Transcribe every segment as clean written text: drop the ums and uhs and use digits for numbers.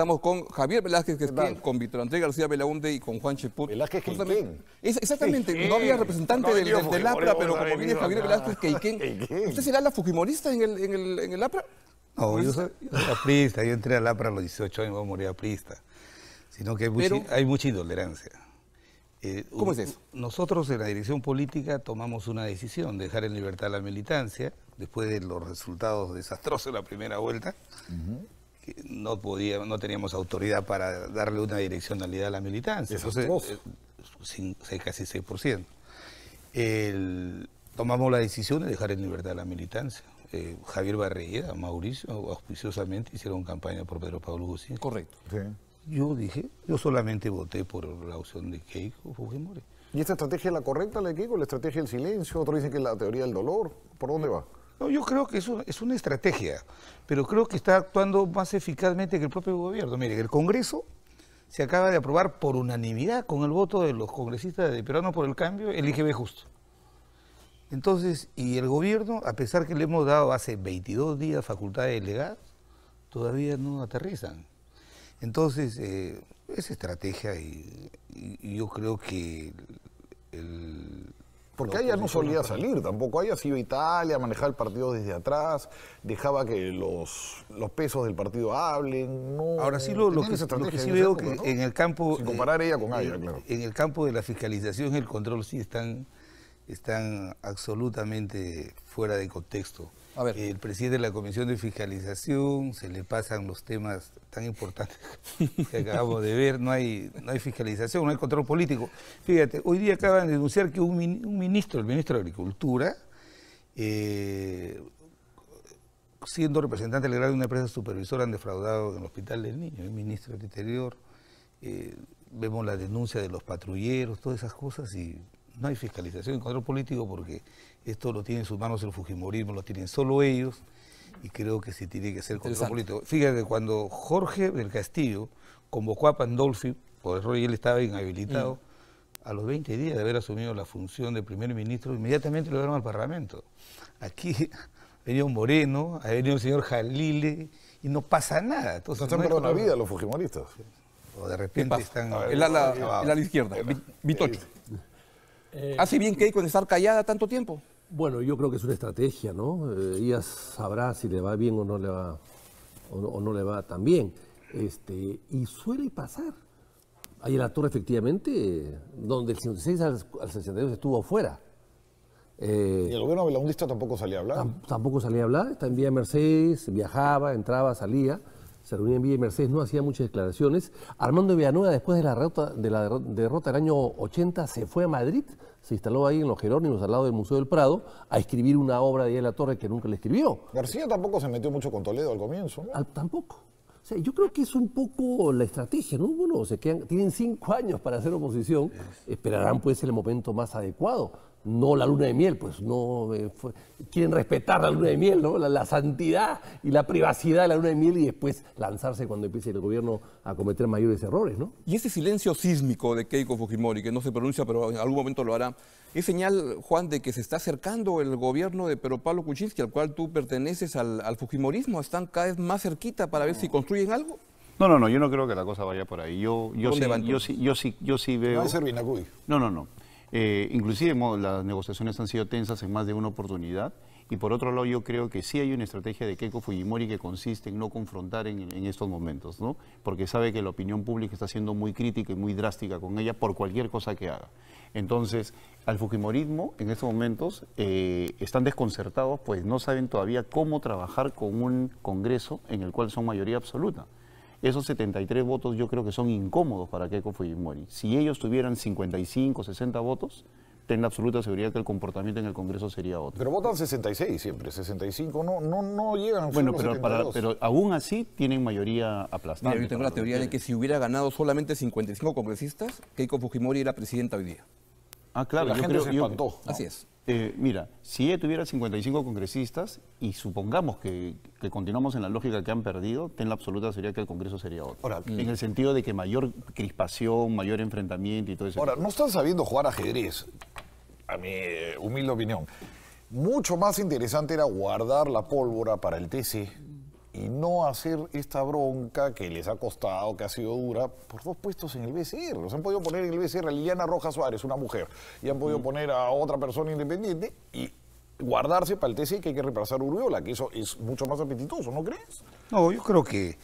Estamos con Javier Velázquez Quesquén, con Víctor Andrés García Belaunde y con Juan Cheput. Velázquez Quesquén. Exactamente, no había representante del APRA, pero como viene Javier Velázquez Quesquén, ¿usted será la fujimorista en el APRA? No, yo soy aprista, yo entré al APRA a los 18 años, voy a morir aprista. Sino que hay mucha intolerancia. ¿Cómo es eso? Nosotros en la dirección política tomamos una decisión, dejar en libertad la militancia, después de los resultados desastrosos de la primera vuelta, que no teníamos autoridad para darle una direccionalidad a la militancia. Entonces, casi 6%. Tomamos la decisión de dejar en libertad la militancia. Javier Barreira, Mauricio, auspiciosamente hicieron campaña por Pedro Pablo Kuczynski. Correcto. Sí. Yo solamente voté por la opción de Keiko Fujimori. ¿Y esta estrategia es la correcta, la de Keiko? ¿La estrategia del silencio? Otros dicen que es la teoría del dolor. ¿Por dónde va? No, yo creo que eso es una estrategia, pero creo que está actuando más eficazmente que el propio gobierno. Mire, el Congreso se acaba de aprobar por unanimidad con el voto de los congresistas de Peruanos por el Cambio el IGB justo. Entonces, y el gobierno, a pesar que le hemos dado hace 22 días facultades delegadas, todavía no aterrizan. Entonces, es estrategia y yo creo que porque ella no solía salir tampoco, ella se iba a Italia, manejaba el partido desde atrás, dejaba que los pesos del partido hablen. No, ahora sí, lo que sí veo que, ¿no?, en el campo... Sin comparar ella con ella, claro. En el campo de la fiscalización y el control sí están absolutamente fuera de contexto. A ver. El presidente de la Comisión de Fiscalización, se le pasan los temas tan importantes que acabamos de ver, no hay fiscalización, no hay control político. Fíjate, hoy día acaban de denunciar que un ministro, el ministro de Agricultura, siendo representante legal de una empresa supervisora, han defraudado en el Hospital del Niño, el ministro del Interior. Vemos la denuncia de los patrulleros, todas esas cosas, y no hay fiscalización y control político porque esto lo tiene en sus manos el fujimorismo, lo tienen solo ellos, y creo que sí tiene que ser control político. Fíjate, cuando Jorge del Castillo convocó a Pandolfi, por error y él estaba inhabilitado, a los 20 días de haber asumido la función de primer ministro, inmediatamente lo llevaron al Parlamento. Aquí ha venido Moreno, ha venido el señor Jalile, y no pasa nada. Entonces, están perdiendo la vida los fujimoristas. O de repente están... El ala izquierda, Vitocho. ¿Hace bien Keiko de estar callada tanto tiempo? Bueno, yo creo que es una estrategia, ¿no? Ella sabrá si le va bien o no le va, o no le va tan bien. Y suele pasar. Ahí la Torre, efectivamente, donde el 56 al 62 estuvo fuera. Y el gobierno belaundista tampoco salía a hablar. Tampoco salía a hablar, está en Villa Mercedes, viajaba, entraba, salía. Se reunía en Villa Mercedes, no hacía muchas declaraciones. Armando Villanueva, después de la derrota del año 80, se fue a Madrid, se instaló ahí en Los Jerónimos, al lado del Museo del Prado, a escribir una obra de la Torre que nunca le escribió. García tampoco se metió mucho con Toledo al comienzo, ¿no? Tampoco. O sea, yo creo que es un poco la estrategia, ¿no? Bueno, tienen 5 años para hacer oposición, esperarán pues el momento más adecuado. No la luna de miel, pues no quieren respetar la luna de miel, ¿no? La santidad y la privacidad de la luna de miel y después lanzarse cuando empiece el gobierno a cometer mayores errores, ¿no? Y ese silencio sísmico de Keiko Fujimori, que no se pronuncia, pero en algún momento lo hará, ¿es señal, Juan, de que se está acercando el gobierno de Pedro Pablo Kuczynski, al cual tú perteneces, al fujimorismo? ¿Están cada vez más cerquita para ver si construyen algo? No, yo no creo que la cosa vaya por ahí. Yo sí veo... Va a ser Vinacuy. No. Inclusive las negociaciones han sido tensas en más de una oportunidad, y por otro lado yo creo que sí hay una estrategia de Keiko Fujimori que consiste en no confrontar en estos momentos, ¿no? Porque sabe que la opinión pública está siendo muy crítica y muy drástica con ella por cualquier cosa que haga. Entonces, al fujimorismo en estos momentos están desconcertados, pues no saben todavía cómo trabajar con un Congreso en el cual son mayoría absoluta. Esos 73 votos yo creo que son incómodos para Keiko Fujimori. Si ellos tuvieran 55, 60 votos, ten la absoluta seguridad que el comportamiento en el Congreso sería otro. Pero votan 66 siempre, 65 no llegan a bueno, pero aún así tienen mayoría aplastante. Mira, yo tengo la teoría de que si hubiera ganado solamente 55 congresistas, Keiko Fujimori era presidenta hoy día. Ah, claro, la gente se espantó, ¿no? Así es. Mira, si ella tuviera 55 congresistas y supongamos que continuamos en la lógica que han perdido, ten la absoluta seguridad que el Congreso sería otro. Ahora, en el sentido de que mayor crispación, mayor enfrentamiento y todo eso. Ahora, no están sabiendo jugar ajedrez, a mi humilde opinión. Mucho más interesante era guardar la pólvora para el TC y no hacer esta bronca que les ha costado, que ha sido dura, por 2 puestos en el BCR. Los han podido poner en el BCR a Liliana Rojas Suárez, una mujer, y han podido poner a otra persona independiente y guardarse para el TC que hay que reemplazar a Urriola, que eso es mucho más apetitoso, ¿no crees? No, yo creo que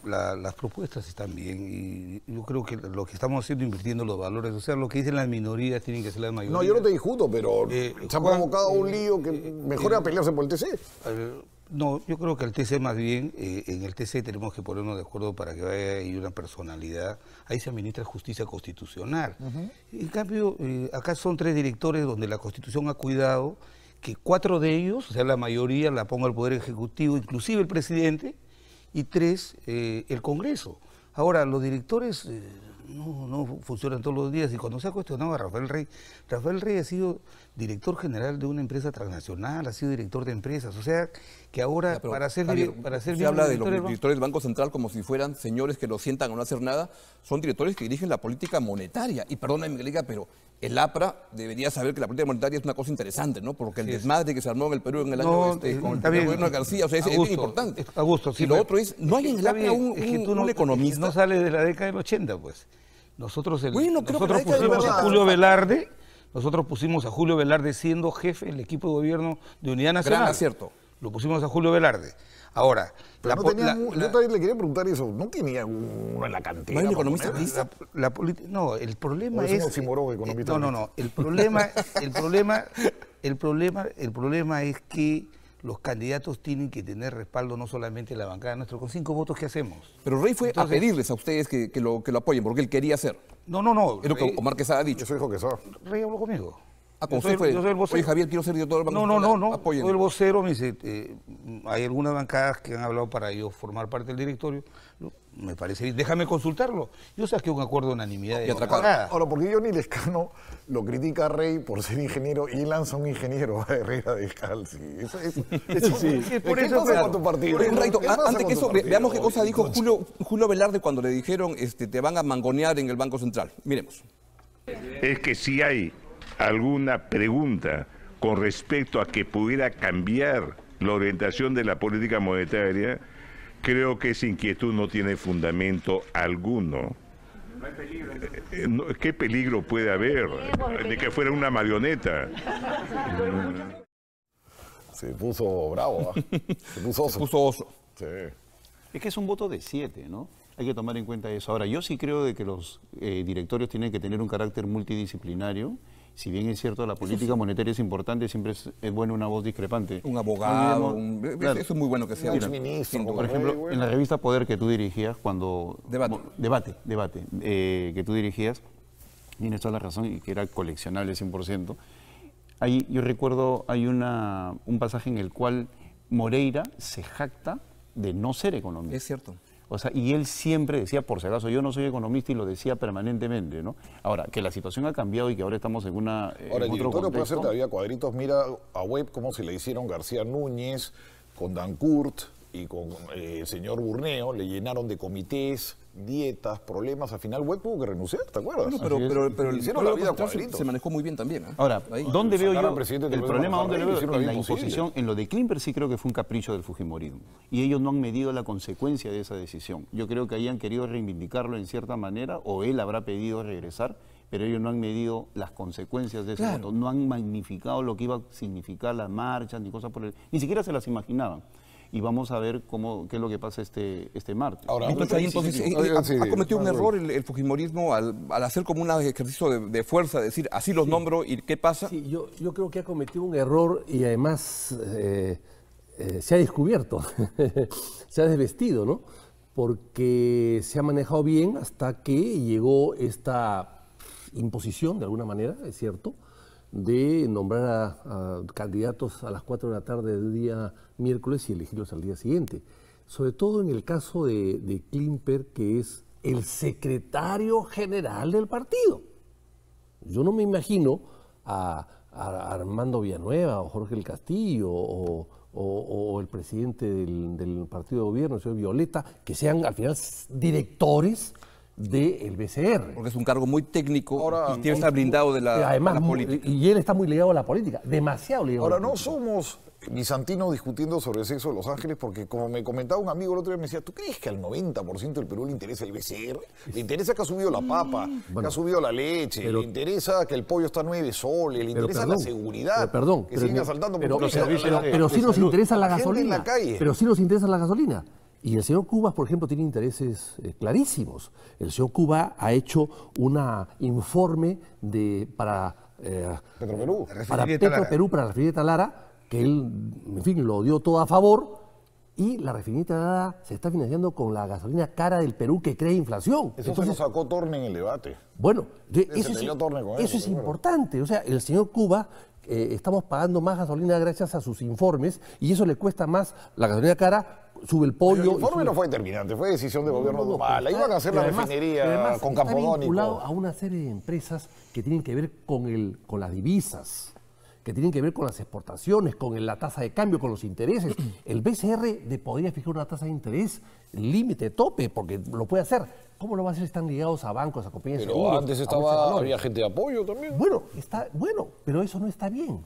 las propuestas están bien y yo creo que lo que estamos haciendo invirtiendo los valores, o sea, lo que dicen las minorías tienen que ser las mayorías. No, yo no te discuto, pero se ha provocado un lío que mejor era pelearse por el TC. No, yo creo que el TC más bien, en el TC tenemos que ponernos de acuerdo para que vaya ahí una personalidad. Ahí se administra justicia constitucional. En cambio, acá son 3 directores donde la Constitución ha cuidado que 4 de ellos, o sea, la mayoría la ponga el Poder Ejecutivo, inclusive el presidente, y 3, el Congreso. Ahora, los directores no funcionan todos los días y cuando se ha cuestionado a Rafael Rey ha sido director general de una empresa transnacional, ha sido director de empresas, o sea, que ahora se habla de los directores del Banco Central como si fueran señores que lo sientan a no hacer nada, son directores que dirigen la política monetaria, y perdóname que le diga, pero el APRA debería saber que la política monetaria es una cosa interesante, ¿no? Porque el desmadre que se armó en el Perú en el año con el gobierno de García, o sea, es bien importante. Sí, y lo otro es, no hay en el APRA un economista. No sale de la década del 80, pues. Nosotros pusimos a Julio Velarde siendo jefe del equipo de gobierno de Unidad Nacional. Gran acierto. Lo pusimos a Julio Velarde. Ahora, yo también le quería preguntar eso, ¿no tenía uno en la cantera? ¿No hay un economista? No, el problema es... El problema es que los candidatos tienen que tener respaldo no solamente en la bancada nuestra, con 5 votos que hacemos. Pero Rey fue a pedirles a ustedes que lo apoyen, porque él quería hacer. No. Es lo que Omar Quesada ha dicho. Eso dijo Quesada. Rey habló conmigo. Yo soy el vocero. Oye, Javier, quiero ser director del Banco Central. No. Soy el vocero, me dice, hay algunas bancadas que han hablado para yo formar parte del directorio. Me parece bien, déjame consultarlo. Yo saqué un acuerdo de unanimidad de bancada. Ahora, porque Johnny Lescano lo critica a Rey por ser ingeniero y lanza un ingeniero a Herrera Descalzi. Por eso pasa con tu partido? Antes que eso, veamos qué cosa dijo Julio Velarde cuando le dijeron te van a mangonear en el Banco Central. Miremos. Es que si hay alguna pregunta con respecto a que pudiera cambiar la orientación de la política monetaria, creo que esa inquietud no tiene fundamento alguno. No hay peligro. ¿Qué peligro puede haber de que fuera una marioneta? Se puso bravo, se puso oso. Se puso oso. Sí. Es que es un voto de 7, ¿no? Hay que tomar en cuenta eso. Ahora, yo sí creo de que los directorios tienen que tener un carácter multidisciplinario. Si bien es cierto, la política monetaria es importante, siempre es bueno una voz discrepante. Un abogado, claro. Eso es muy bueno que sea. Un ministro. Por ejemplo, en la revista Poder que tú dirigías, cuando... Debate. Que tú dirigías, tienes toda la razón, y que era coleccionable 100%. Ahí, yo recuerdo, hay un pasaje en el cual Moreira se jacta de no ser economista. Es cierto. O sea, y él siempre decía, por si acaso, yo no soy economista, y lo decía permanentemente, ¿no? Ahora, que la situación ha cambiado y que ahora estamos en Ahora, el directorio puede hacer todavía cuadritos. Mira a Web cómo se le hicieron García Núñez, con Dancourt y con el señor Burneo, le llenaron de comités, dietas, problemas. Al final Web tuvo que renunciar, ¿te acuerdas? Bueno, pero hicieron la vida cuadritos. Se manejó muy bien también. Ahora, ¿dónde veo yo el problema? ¿Dónde lo veo? En la imposición. En lo de Klimper sí creo que fue un capricho del fujimorismo. Y ellos no han medido la consecuencia de esa decisión. Yo creo que ahí han querido reivindicarlo en cierta manera, o él habrá pedido regresar, pero ellos no han medido las consecuencias de ese voto. No han magnificado lo que iba a significar las marchas, ni cosas por el... Ni siquiera se las imaginaban. Y vamos a ver qué es lo que pasa este martes. Ahora, ha cometido un error el fujimorismo al hacer como un ejercicio de fuerza, decir, así los nombro y ¿qué pasa? Sí, yo creo que ha cometido un error y además se ha descubierto, se ha desvestido, ¿no? Porque se ha manejado bien hasta que llegó esta imposición, de alguna manera, es cierto, de nombrar a candidatos a las 4 de la tarde del día miércoles y elegirlos al día siguiente. Sobre todo en el caso de Klimper, que es el secretario general del partido. Yo no me imagino a Armando Villanueva o Jorge el Castillo o el presidente del partido de gobierno, el señor Violeta, que sean al final directores del BCR. Porque es un cargo muy técnico Ahora, y tiene que estar blindado de la, Además, de la política. y él está muy ligado a la política, demasiado ligado Ahora, a la no política. somos bizantinos discutiendo sobre el sexo de Los Ángeles, porque como me comentaba un amigo el otro día, me decía, ¿tú crees que al 90% del Perú le interesa el BCR? Le interesa que ha subido la papa, que ha subido la leche, pero- le interesa que el pollo está a 9 soles, le Pero interesa la seguridad, que siguen asaltando pero por sí nos interesa la Gente en gasolina. la calle. Pero sí nos interesa la gasolina. Y el señor Cubas, por ejemplo, tiene intereses clarísimos. El señor Cubas ha hecho un informe para Petroperú. para Refinería Talara. Petroperú, para la refinería Talara, que él, en fin, lo dio todo a favor, y la refinería Talara se está financiando con la gasolina cara del Perú que crea inflación. Eso se lo sacó Torne en el debate. Bueno, Se eso peleó Torne con eso eso, es ¿te acuerdas? importante. O sea, el señor Cuba, estamos pagando más gasolina gracias a sus informes, y eso le cuesta más la gasolina cara, sube el pollo. El informe y no sube- fue determinante, fue decisión de gobierno No, normal. pero Iban a hacer la pero refinería además con está Campodónico. vinculado a una serie de empresas que tienen que ver con las divisas, que tienen que ver con las exportaciones, con la tasa de cambio, con los intereses. El BCR podría fijar una tasa de interés límite, tope, porque lo puede hacer. ¿Cómo lo va a hacer si están ligados a bancos, a compañías de Pero seguros, antes a bolsa de valores? había gente de apoyo también. Bueno, pero eso no está bien.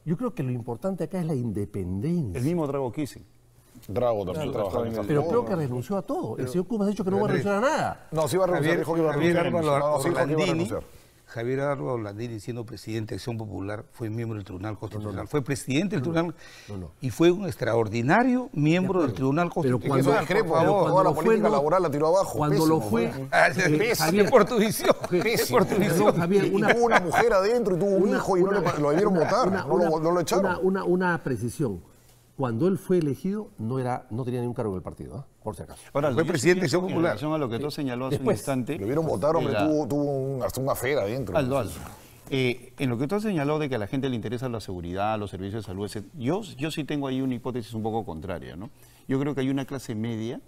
Yo creo que lo importante acá es la independencia. El mismo Drago Kissing. Drago también trabajaba en esa Pero cosa. creo que renunció a todo. El señor Cubas ha dicho que no va a renunciar a nada. No, sí iba a renunciar, dijo que iba a renunciar. Álvaro No, sí dijo que iba a Orlandini, renunciar. Javier Álvaro Orlandini, siendo presidente de Acción Popular, fue miembro del Tribunal Constitucional. Fue presidente del Tribunal y fue un extraordinario miembro del Tribunal Pero Constitucional. Eso es crepo, por favor. toda la lo fue, política no. laboral la tiró abajo. Cuando pésimo, lo fue, Es por tu visión. Es por tu Perdón, visión. Javier, Y tuvo una mujer adentro y tuvo un hijo y no lo debieron votar, no lo echaron. Una precisión. Cuando él fue elegido, no tenía ningún cargo en el partido, ¿ah? Por si acaso. Ahora, Fue yo presidente de pienso Acción que en Popular. relación a lo que tú señaló hace un Después. instante. Lo vieron votar, hombre, la- tuvo hasta una fera adentro. Aldo. En lo que tú has señalado de que a la gente le interesa la seguridad, los servicios de salud, etc., yo sí tengo ahí una hipótesis un poco contraria, ¿no? Yo creo que hay una clase media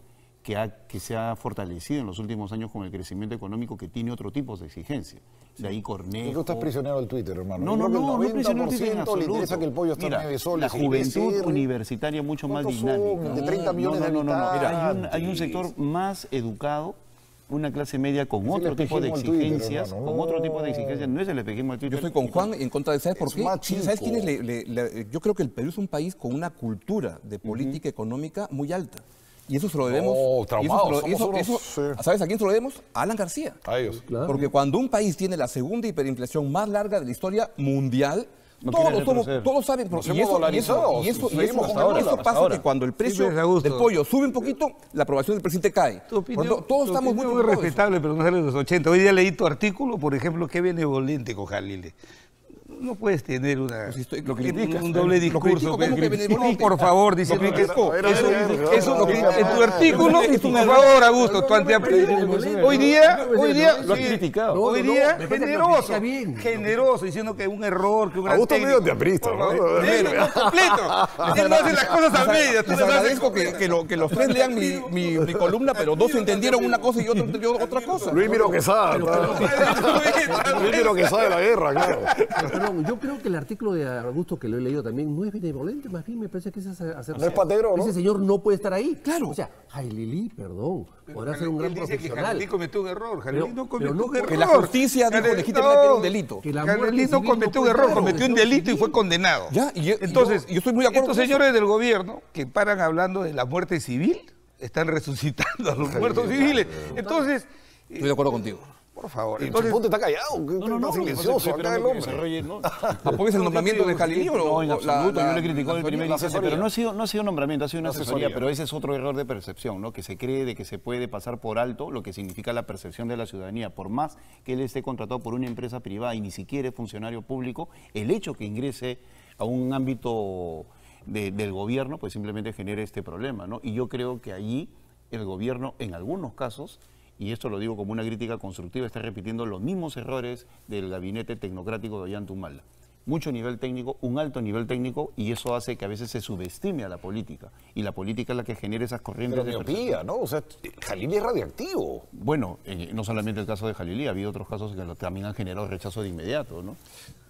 que se ha fortalecido en los últimos años con el crecimiento económico, que tiene otro tipo de exigencia. De ahí Y Cornejo. tú estás prisionero del Twitter, hermano. No, Yo creo que el prisionero en 90% le absoluto. interesa que el pollo esté Mira, a 9 soles. la y el juventud BCR, universitaria mucho más ¿cuántos son? dinámica. De 30 millones de Mira, habitantes. hay un sector más educado, una clase media con Es el otro tipo de espejismo del Twitter, exigencias, hermano. con otro tipo de No. exigencias, no es el espejismo de Yo Twitter. estoy con Juan en contra de, ¿sabes por Es qué? más ¿Sabes chico. quién es? Yo creo que el Perú es un país con una cultura de política económica muy alta. Y eso se lo debemos. No, traumados, y eso- somos eso- unos, eso- sí. ¿Sabes a quién se lo debemos? A Alan García. A ellos. Claro. Porque cuando un país tiene la segunda hiperinflación más larga de la historia mundial, No quiere todos retroceder. saben. Nos hemos dolarizado, seguimos hasta ahora, eso hasta pasa ahora. que cuando el precio pero Augusto, del pollo sube un poquito, la aprobación del presidente cae. Tu opinión, Cuando todos tu estamos muy opinión es preocupados de eso. respetable, pero no sale de los 80. Hoy día leí tu artículo, por ejemplo, qué benevolente con Jalile. No puedes tener Pues si lo un criticas. doble Lo discurso. critico, ¿cómo que No, benevolente? por favor, diciendo que critico. eso en tu artículo, por favor, Augusto, tu hoy día, Lo has criticado. hoy No, día me parece que lo generoso, critica bien. generoso, diciendo que un error, que un gran Augusto es medio técnico. teatrista, Por ¿no? favor, por completo. Él no hace las cosas a medias. tú Les las haces agradezco que los tres lean mi columna, pero dos entendieron una cosa y otro entendió otra cosa. Luis Miro Quesada. Luis Miro Quesada de la guerra, claro. Perdón, yo creo que el artículo de Augusto, que lo he leído también, no es benevolente, más bien me parece que es hacer. No es patero, ¿no? Ese señor no puede estar ahí. Claro. O sea, Jailili, perdón, podrá ser un gran Él dice que profesional. Jalilí cometió un error. Jalilí Pero- no pero cometió no- un error. Que la justicia dijo Jalilí- legítimamente que era un delito. Que la muerte Jalilí no civil no cometió un puede error, ser cometió un homicidio delito y fue civil. condenado. Ya, y Entonces, yo estoy muy de acuerdo estos con eso. señores del gobierno que paran hablando de la muerte civil, están resucitando a los muertos civiles. Entonces, Estoy de acuerdo contigo. por favor, El entonces, Chipote está callado, que está silencioso acá el hombre. ¿Apoyas el nombramiento de Jalilí o No, en absoluto, yo le he criticado el la primer instante, asesoría. pero no ha sido nombramiento, ha sido una asesoría, asesoría. pero ese es otro error de percepción, ¿no? Que se cree de que se puede pasar por alto lo que significa la percepción de la ciudadanía. Por más que él esté contratado por una empresa privada y ni siquiera es funcionario público, el hecho que ingrese a un ámbito del gobierno, pues simplemente genera este problema, ¿no? Y yo creo que allí el gobierno, en algunos casos, y esto lo digo como una crítica constructiva, está repitiendo los mismos errores del gabinete tecnocrático de Ollanta Humala. Mucho nivel técnico, un alto nivel técnico, y eso hace que a veces se subestime a la política. Y la política es la que genera esas corrientes Pero de percepción. miopía, ¿no? O sea, Jalili es radiactivo. Bueno, no solamente el caso de Jalilí, ha habido otros casos que también han generado rechazo de inmediato, ¿no?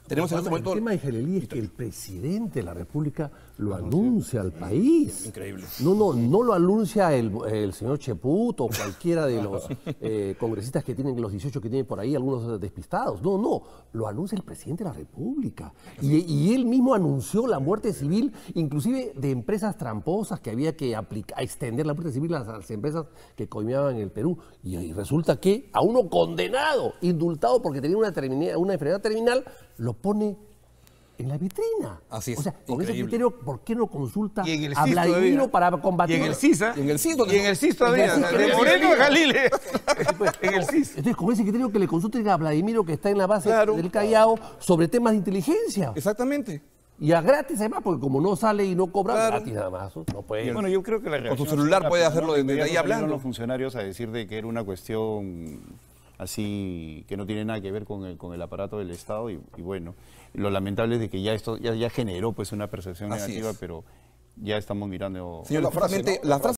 Tenemos en este momento... El tema de Gelelí es que el presidente de la República lo anuncia al país. Increíble. No lo anuncia el señor Cheput o cualquiera de los congresistas que tienen, los 18 que tienen por ahí, algunos despistados. No, lo anuncia el presidente de la República. Y él mismo anunció la muerte civil, inclusive de empresas tramposas que había que extender la muerte civil a las empresas que coimeaban en el Perú. Y resulta que a uno condenado, indultado porque tenía una enfermedad terminal, lo pone en la vitrina. Así es. O sea, con ese increíble. criterio, ¿por qué no consulta Y en el a CIS Vladimiro todavía. para combatir? Y en el CIS, ¿ah? Y en el CIS, Y en el CIS todavía. En el CIS, De Moreno a Jalil. En el CIS. Entonces, con ese criterio que le consulten a Vladimiro, que está en la base Claro. del Callao, sobre temas de inteligencia. Exactamente. Y a gratis además, porque como no sale y no cobra, Claro. gratis nada más. No puede. Bueno, yo creo que la Con reacción su celular ha sido puede rápida, hacerlo ¿no? desde ahí Inmediato salieron hablando. los funcionarios a decir de que era una cuestión así que no tiene nada que ver con el aparato del Estado y bueno, lo lamentable es de que ya esto ya generó pues una percepción Así negativa, es. pero ya estamos mirando... Señor, La frase, justamente, ¿no? la frase